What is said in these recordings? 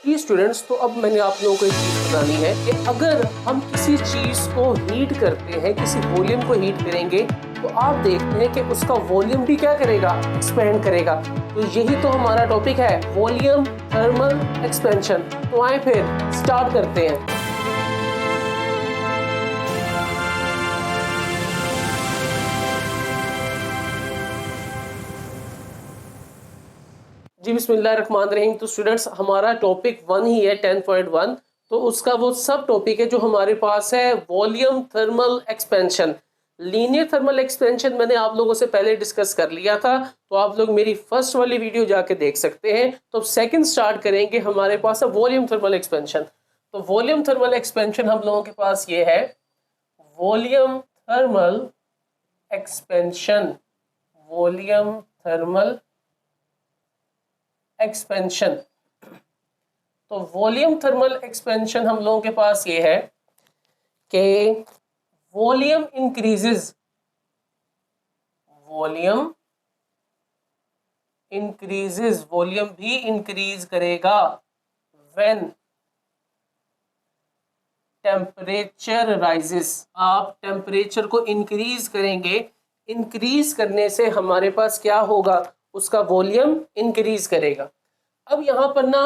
जी students, तो अब मैंने आप लोगों को एक चीज़ बतानी है कि अगर हम किसी चीज़ को हीट करते हैं, किसी वॉल्यूम को हीट करेंगे, तो आप देखते हैं कि उसका वॉल्यूम भी क्या करेगा, एक्सपेंड करेगा। तो यही तो हमारा टॉपिक है, वॉल्यूम थर्मल एक्सपेंशन। तो आए फिर स्टार्ट करते हैं। जी बिस्मिल्लाहिर्रहमानिर्रहीम। तो स्टूडेंट्स, हमारा टॉपिक 1 ही है 10.1। तो उसका वो सब टॉपिक है जो हमारे पास है, volume thermal expansion. Linear thermal expansion मैंने आप लोगों से पहले डिस्कस कर लिया था, तो आप लोग मेरी फर्स्ट वाली वीडियो जाके देख सकते हैं। तो अब सेकंड स्टार्ट करेंगे, हमारे पास है वॉल्यूम थर्मल एक्सपेंशन। तो वॉल्यूम थर्मल एक्सपेंशन हम लोगों के पास ये है, volume thermal expansion. Volume thermal expansion. तो वॉल्यूम थर्मल एक्सपेंशन हम लोगों के पास ये है कि volume increases, volume increases, volume भी इंक्रीज करेगा व्हेन टेम्परेचर राइजेस। आप टेम्परेचर को इंक्रीज करेंगे, इंक्रीज करने से हमारे पास क्या होगा, उसका वॉल्यूम इंक्रीज करेगा। अब यहाँ पर ना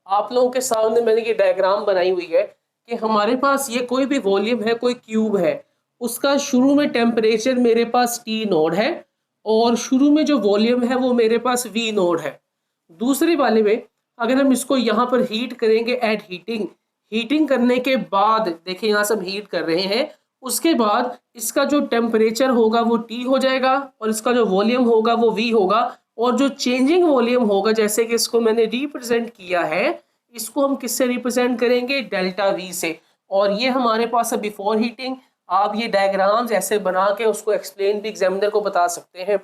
आप लोगों के सामने मैंने ये डायग्राम बनाई हुई है कि हमारे पास ये कोई भी वॉल्यूम है, कोई क्यूब है, उसका शुरू में टेम्परेचर मेरे पास T नोड है और शुरू में जो वॉल्यूम है वो मेरे पास V नोड है। दूसरी वाले में अगर हम इसको यहाँ पर हीट करेंगे एट हीटिंग, हीटिंग करने के बाद देखिए यहाँ से हम हीट कर रहे हैं, उसके बाद इसका जो टेम्परेचर होगा वो T हो जाएगा और इसका जो वॉल्यूम होगा वो V होगा। और जो चेंजिंग वॉल्यूम होगा, जैसे कि इसको मैंने रिप्रेजेंट किया है, इसको हम किससे रिप्रेजेंट करेंगे, डेल्टा V से। और ये हमारे पास है बिफोर हीटिंग। आप ये डायग्राम्स ऐसे बना के उसको एक्सप्लेन भी एग्जामिनर को बता सकते हैं।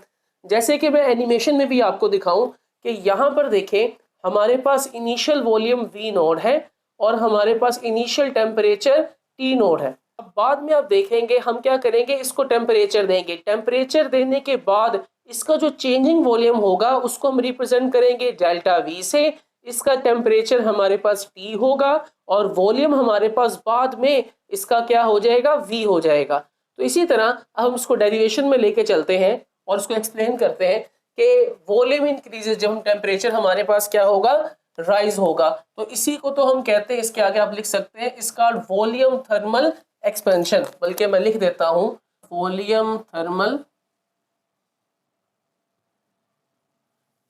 जैसे कि मैं एनिमेशन में भी आपको दिखाऊं कि यहाँ पर देखें, हमारे पास इनिशियल वॉल्यूम V नोड है और हमारे पास इनिशियल टेम्परेचर T नोड है। अब बाद में आप देखेंगे हम क्या करेंगे, इसको टेम्परेचर देंगे। टेम्परेचर देने के बाद इसका जो चेंजिंग वॉल्यूम होगा उसको हम रिप्रेजेंट करेंगे डेल्टा V से। इसका टेम्परेचर हमारे पास T होगा और वॉल्यूम हमारे पास बाद में इसका क्या हो जाएगा, V हो जाएगा। तो इसी तरह हम इसको डेरिवेशन में लेके चलते हैं और उसको एक्सप्लेन करते हैं कि वॉल्यूम इंक्रीजेस, जब हम टेम्परेचर हमारे पास क्या होगा, राइज होगा। तो इसी को तो हम कहते हैं, इसके आगे आप लिख सकते हैं, इसका वॉल्यूम थर्मल एक्सपेंशन। बल्कि मैं लिख देता हूं, वॉल्यूम थर्मल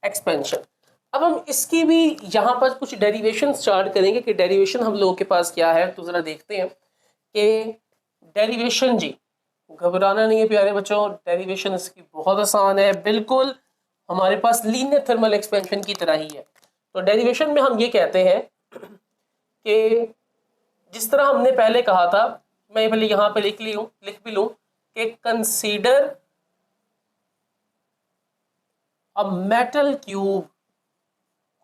एक्सपेंशन। अब हम इसकी भी यहाँ पर कुछ डेरिवेशन स्टार्ट करेंगे कि डेरिवेशन हम लोगों के पास क्या है। तो जरा देखते हैं कि डेरिवेशन, जी घबराना नहीं है प्यारे बच्चों, डेरिवेशन इसकी बहुत आसान है, बिल्कुल हमारे पास लीनियर थर्मल एक्सपेंशन की तरह ही है। तो डेरिवेशन में हम ये कहते हैं कि जिस तरह हमने पहले कहा था, मैं पहले यहाँ पे लिख भी लूँ कि कंसीडर अ मेटल क्यूब।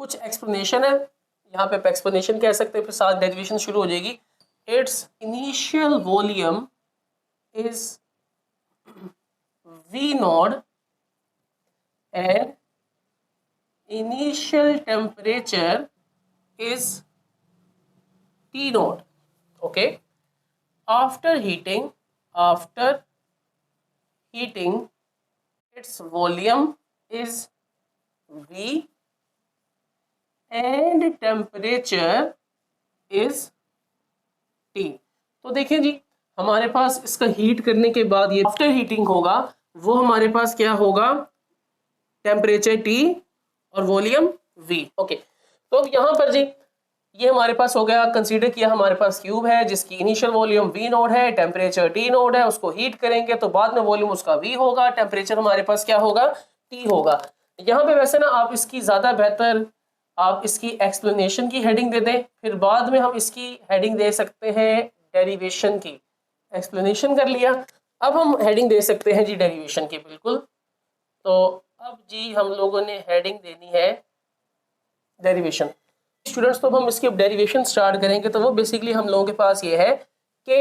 कुछ एक्सप्लेनेशन है यहाँ पे, एक्सप्लेनेशन कह सकते हैं, फिर साथ डेरिवेशन शुरू हो जाएगी। It's initial volume is V node and initial temperature is T node. Okay, after heating its volume is V and temperature is T। तो देखिए जी, हमारे पास इसका हीट करने के बाद ये आफ्टर हीटिंग होगा, वो हमारे पास क्या होगा, टेम्परेचर T और वॉल्यूम V। ओके, तो अब यहाँ पर जी ये हमारे पास हो गया, कंसीडर किया हमारे पास क्यूब है जिसकी इनिशियल वॉल्यूम V नोड है, टेम्परेचर T नोड है, उसको हीट करेंगे तो बाद में वॉल्यूम उसका V होगा, टेम्परेचर हमारे पास क्या होगा, T होगा। यहाँ पे वैसे ना आप इसकी ज़्यादा बेहतर आप इसकी एक्सप्लेनेशन की हेडिंग दे दें, फिर बाद में हम इसकी हेडिंग दे सकते हैं डेरिवेशन की। एक्सप्लेनेशन कर लिया, अब हम हेडिंग दे सकते हैं जी डेरिवेशन की, बिल्कुल। तो अब जी हम लोगों ने हेडिंग देनी है डेरिवेशन। स्टूडेंट्स, तो हम इसकी डेरिवेशन स्टार्ट करेंगे तो वो बेसिकली हम लोगों के पास ये है कि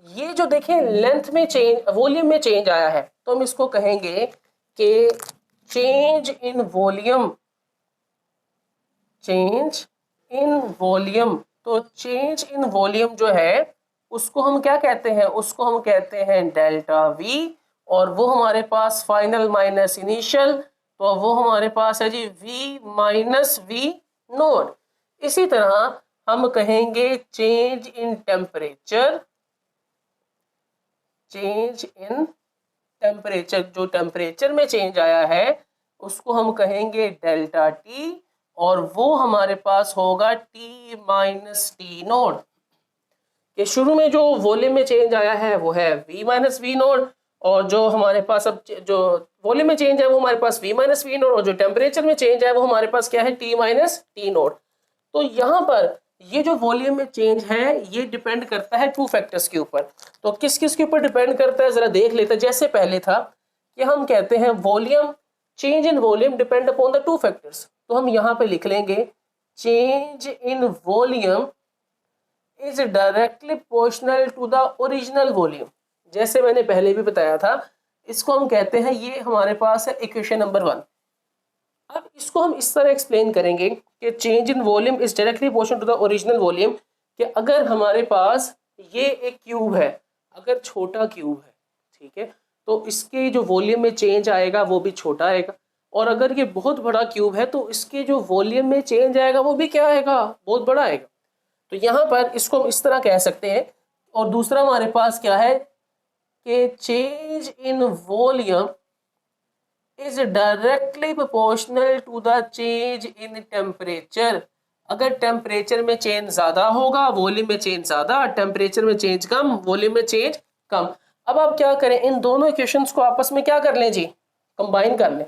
ये जो देखें लेंथ में चेंज, वॉल्यूम में चेंज आया है, तो हम इसको कहेंगे कि change in volume, change in volume, तो चेंज इन वॉल्यूम जो है उसको हम क्या कहते हैं, उसको हम कहते हैं डेल्टा वी, और वो हमारे पास फाइनल माइनस इनिशियल, तो वो हमारे पास है जी वी माइनस वी नोट। इसी तरह हम कहेंगे change in temperature, change in temperature, जो टेम्परेचर में चेंज आया है उसको हम कहेंगे डेल्टा टी, और वो हमारे पास होगा टी माइनस टी नोट। कि शुरू में जो वॉल्यूम में चेंज आया है वो है v माइनस वी नोट, और जो हमारे पास अब जो वॉल्यूम में चेंज है वो हमारे पास v माइनस वी नोट, और जो टेम्परेचर में चेंज है वो हमारे पास क्या है t माइनस टी नोट। तो यहाँ पर ये जो वॉल्यूम में चेंज है ये डिपेंड करता है टू फैक्टर्स के ऊपर। तो किस किस के ऊपर डिपेंड करता है जरा देख लेते हैं। जैसे पहले था कि हम कहते हैं volume, change in volume depend upon the two factors, तो हम यहाँ पे लिख लेंगे change in volume is directly proportional to the original volume. जैसे मैंने पहले भी बताया था, इसको हम कहते हैं, ये हमारे पास है इक्वेशन नंबर 1। अब इसको हम इस तरह एक्सप्लेन करेंगे कि change in volume is directly proportional to the original volume, कि अगर हमारे पास ये एक क्यूब है, अगर छोटा क्यूब है, ठीक है, तो इसके जो वॉल्यूम में चेंज आएगा वो भी छोटा आएगा, और अगर ये बहुत बड़ा क्यूब है तो इसके जो वॉल्यूम में चेंज आएगा वो भी क्या आएगा, बहुत बड़ा आएगा। तो यहाँ पर इसको हम इस तरह कह सकते हैं। और दूसरा हमारे पास क्या है कि change in volume is directly proportional to the change in temperature. अगर टेम्परेचर में चेंज ज्यादा होगा वॉल्यूम में चेंज ज्यादा, टेम्परेचर में चेंज कम वॉल्यूम में चेंज कम। अब आप क्या करें, इन दोनों इक्वेशंस को आपस में क्या कर लें जी, कंबाइन कर लें।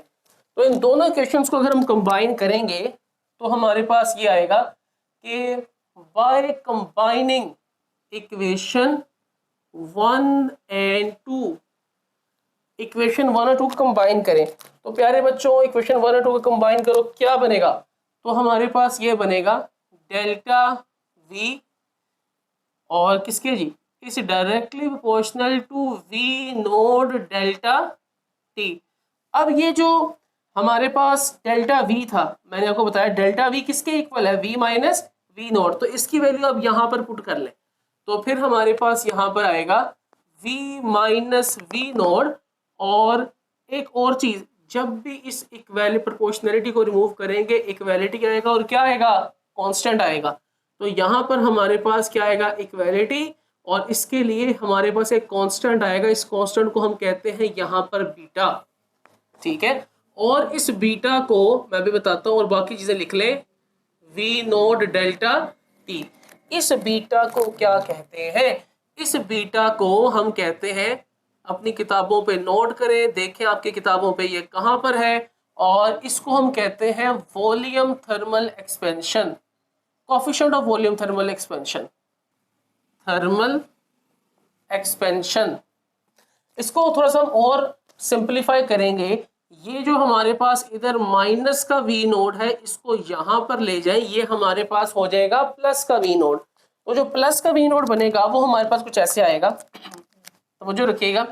तो इन दोनों इक्वेशंस को अगर हम कंबाइन करेंगे तो हमारे पास ये आएगा कि by combining equation 1 and 2, equation 1 और 2 को कंबाइन करें तो प्यारे बच्चों इक्वेशन 1 और 2 को कंबाइन करो, क्या बनेगा, तो हमारे पास ये बनेगा डेल्टा वी, और किसके जी, इस directly proportional to V naught delta T. अब ये जो हमारे पास डेल्टा वी था, मैंने आपको बताया डेल्टा वी किसके इक्वल है, वी माइनस वी नोट, तो इसकी वैल्यू अब यहाँ पर पुट कर लें, तो फिर हमारे पास यहाँ पर आएगा वी माइनस वी नोट। और एक और चीज, जब भी इस इक्वल प्रोपोर्शनलिटी को रिमूव करेंगे इक्वालिटी आएगा और क्या आएगा, कांस्टेंट आएगा। तो यहाँ पर हमारे पास क्या आएगा, इक्वालिटी, और इसके लिए हमारे पास एक कांस्टेंट आएगा, इस कांस्टेंट को हम कहते हैं यहाँ पर बीटा, ठीक है। और इस बीटा को मैं भी बताता हूँ और बाकी चीजें लिख लें, वी नोट डेल्टा टी। इस बीटा को क्या कहते हैं, इस बीटा को हम कहते हैं, अपनी किताबों पे नोट करें, देखें आपकी किताबों पे ये कहाँ पर है, और इसको हम कहते हैं volume thermal expansion, coefficient of volume thermal expansion, thermal expansion. इसको थोड़ा सा हम और सिंपलीफाई करेंगे, ये जो हमारे पास इधर माइनस का वी नोड है इसको यहाँ पर ले जाएं, ये हमारे पास हो जाएगा प्लस का वी नोड। तो जो प्लस का वी नोड बनेगा वो हमारे पास कुछ ऐसे आएगा, तो मुझे रखिएगा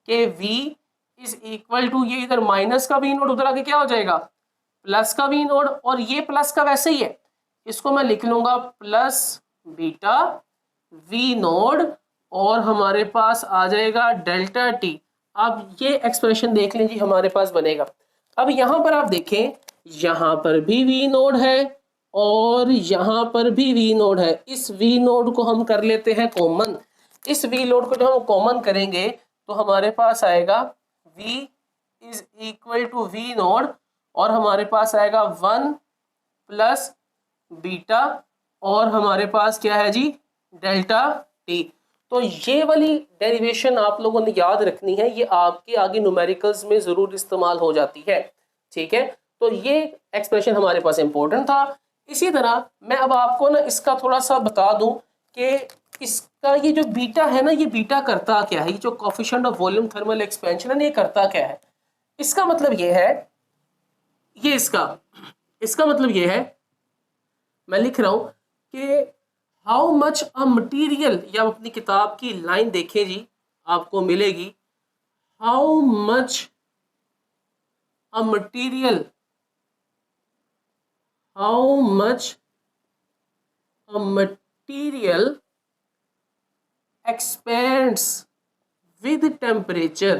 कि v इज इक्वल टू, ये इधर माइनस का वी नोड उधर आके क्या हो जाएगा, प्लस का वी नोड, और ये प्लस का वैसे ही है, इसको मैं लिख लूंगा प्लस बीटा वी नोड, और हमारे पास आ जाएगा डेल्टा टी। अब ये एक्सप्रेशन देख लीजिए हमारे पास बनेगा। अब यहाँ पर आप देखें, यहाँ पर भी वी नोड है और यहाँ पर भी वी नोड है, इस वी नोड को हम कर लेते हैं कॉमन। इस वी नोड को जब हम कॉमन करेंगे तो हमारे पास आएगा v is equal to V naught, और हमारे पास आएगा 1 प्लस बीटा, और हमारे पास क्या है जी, डेल्टा टी। तो ये वाली डेरिवेशन आप लोगों ने याद रखनी है, ये आपके आगे न्यूमेरिकल्स में जरूर इस्तेमाल हो जाती है, ठीक है। तो ये एक्सप्रेशन हमारे पास इंपॉर्टेंट था। इसी तरह मैं अब आपको ना इसका थोड़ा सा बता दूं कि इसका ये जो बीटा है ना, ये बीटा करता क्या है, ये जो coefficient of volume thermal expansion है ये करता क्या है। इसका मतलब ये है, ये इसका मतलब ये है, मैं लिख रहा हूं कि हाउ मच अ मटीरियल, या अपनी किताब की लाइन देखें जी आपको मिलेगी, how much a material, how much a material expands with temperature।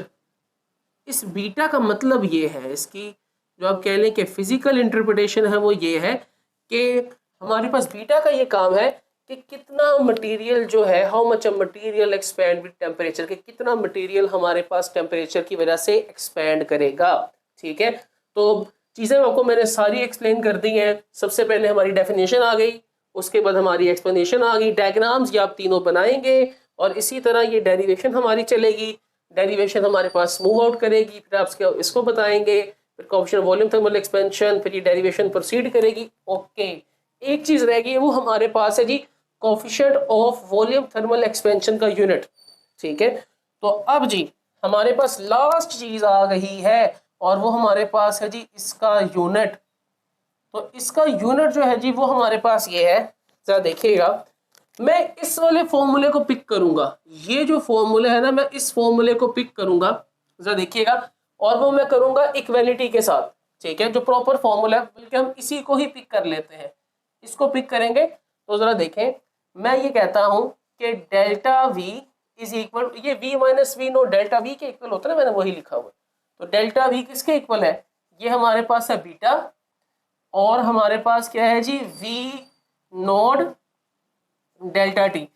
इस बीटा का मतलब ये है, इसकी जो आप कह लें कि फिजिकल इंटरप्रिटेशन है वो ये है कि हमारे पास बीटा का ये काम है कि कितना मटेरियल जो है, how much a material expand with temperature, कि कितना मटेरियल हमारे पास टेम्परेचर की वजह से एक्सपैंड करेगा। ठीक है, तो चीज़ें आपको मैंने सारी एक्सप्लेन कर दी हैं। सबसे पहले हमारी डेफिनेशन आ गई, उसके बाद हमारी एक्सप्लेनेशन आ गई, डायग्राम्स ये आप तीनों बनाएंगे और इसी तरह ये डेरिवेशन हमारी चलेगी। डेरिवेशन हमारे पास मूव आउट करेगी, फिर आप इसको बताएंगे, फिर कोएफिशिएंट वॉल्यूम थर्मल एक्सपेंशन, फिर ये डेरिवेशन प्रोसीड करेगी। ओके, एक चीज़ रह गई है, वो हमारे पास है जी coefficient of volume thermal expansion का यूनिट। ठीक है, तो अब जी हमारे पास लास्ट चीज़ आ गई है और वो हमारे पास है जी इसका यूनिट। तो इसका यूनिट जो है जी वो हमारे पास ये है, जरा देखिएगा, मैं इस वाले फॉर्मूले को पिक करूंगा, ये जो फॉर्मूला है ना, मैं इस फॉर्मूले को पिक करूंगा, जरा देखिएगा, और वो मैं करूंगा इक्वलिटी के साथ। ठीक है, जो प्रॉपर फॉर्मूला है, बल्कि हम इसी को ही पिक कर लेते हैं, इसको पिक करेंगे। तो जरा देखें, मैं ये कहता हूं कि डेल्टा वी इज इक्वल, ये V minus V naught delta V के इक्वल होता है ना, मैंने वही लिखा हुआ। तो डेल्टा वी किसके इक्वल है, ये हमारे पास है बीटा, और हमारे पास क्या है जी वी नोड डेल्टा टी।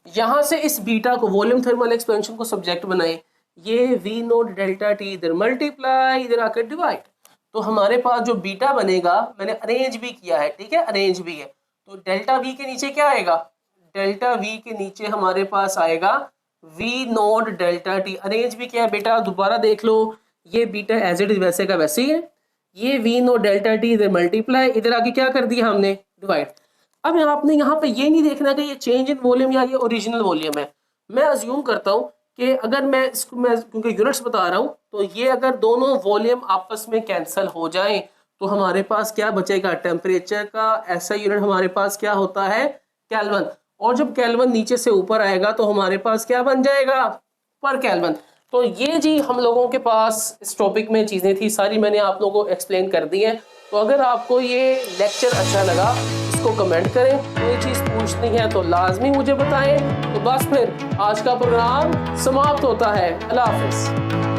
यहां से इस बीटा को, वॉल्यूम थर्मल एक्सपेंशन को सब्जेक्ट बनाए, ये वी नोड डेल्टा टी इधर मल्टीप्लाई, इधर आकर डिवाइड। तो हमारे पास जो बीटा बनेगा, मैंने अरेंज भी किया है, ठीक है, अरेंज भी है। तो डेल्टा वी के नीचे क्या आएगा, डेल्टा वी के नीचे हमारे पास आएगा V naught delta T. Arrange भी किया है बेटा, दोबारा देख लो, ये बीटा एज इट इज वैसे का वैसे ही है, ये वी नोड डेल्टा टी इधर मल्टीप्लाई, इधर आके क्या कर दिया हमने, डिवाइड। अब आपने यहाँ पे ये नहीं देखना कि ये चेंज इन वॉल्यूम या ये ओरिजिनल वॉल्यूम है। मैं अज्यूम करता हूँ कि अगर मैं इसको, मैं क्योंकि यूनिट्स बता रहा हूँ, तो ये अगर दोनों वॉल्यूम आपस में कैंसिल हो जाएं तो हमारे पास क्या बचेगा, टेम्परेचर का ऐसा यूनिट हमारे पास क्या होता है, केल्विन। और जब केल्विन नीचे से ऊपर आएगा तो हमारे पास क्या बन जाएगा, पर केल्विन। तो ये जी हम लोगों के पास इस टॉपिक में चीज़ें थी, सारी मैंने आप लोगों को एक्सप्लेन कर दी हैं। तो अगर आपको ये लेक्चर अच्छा लगा, इसको कमेंट करें, कोई चीज़ पूछनी है तो लाजमी मुझे बताएं। तो बस फिर आज का प्रोग्राम समाप्त होता है। अल्लाह हाफिज़।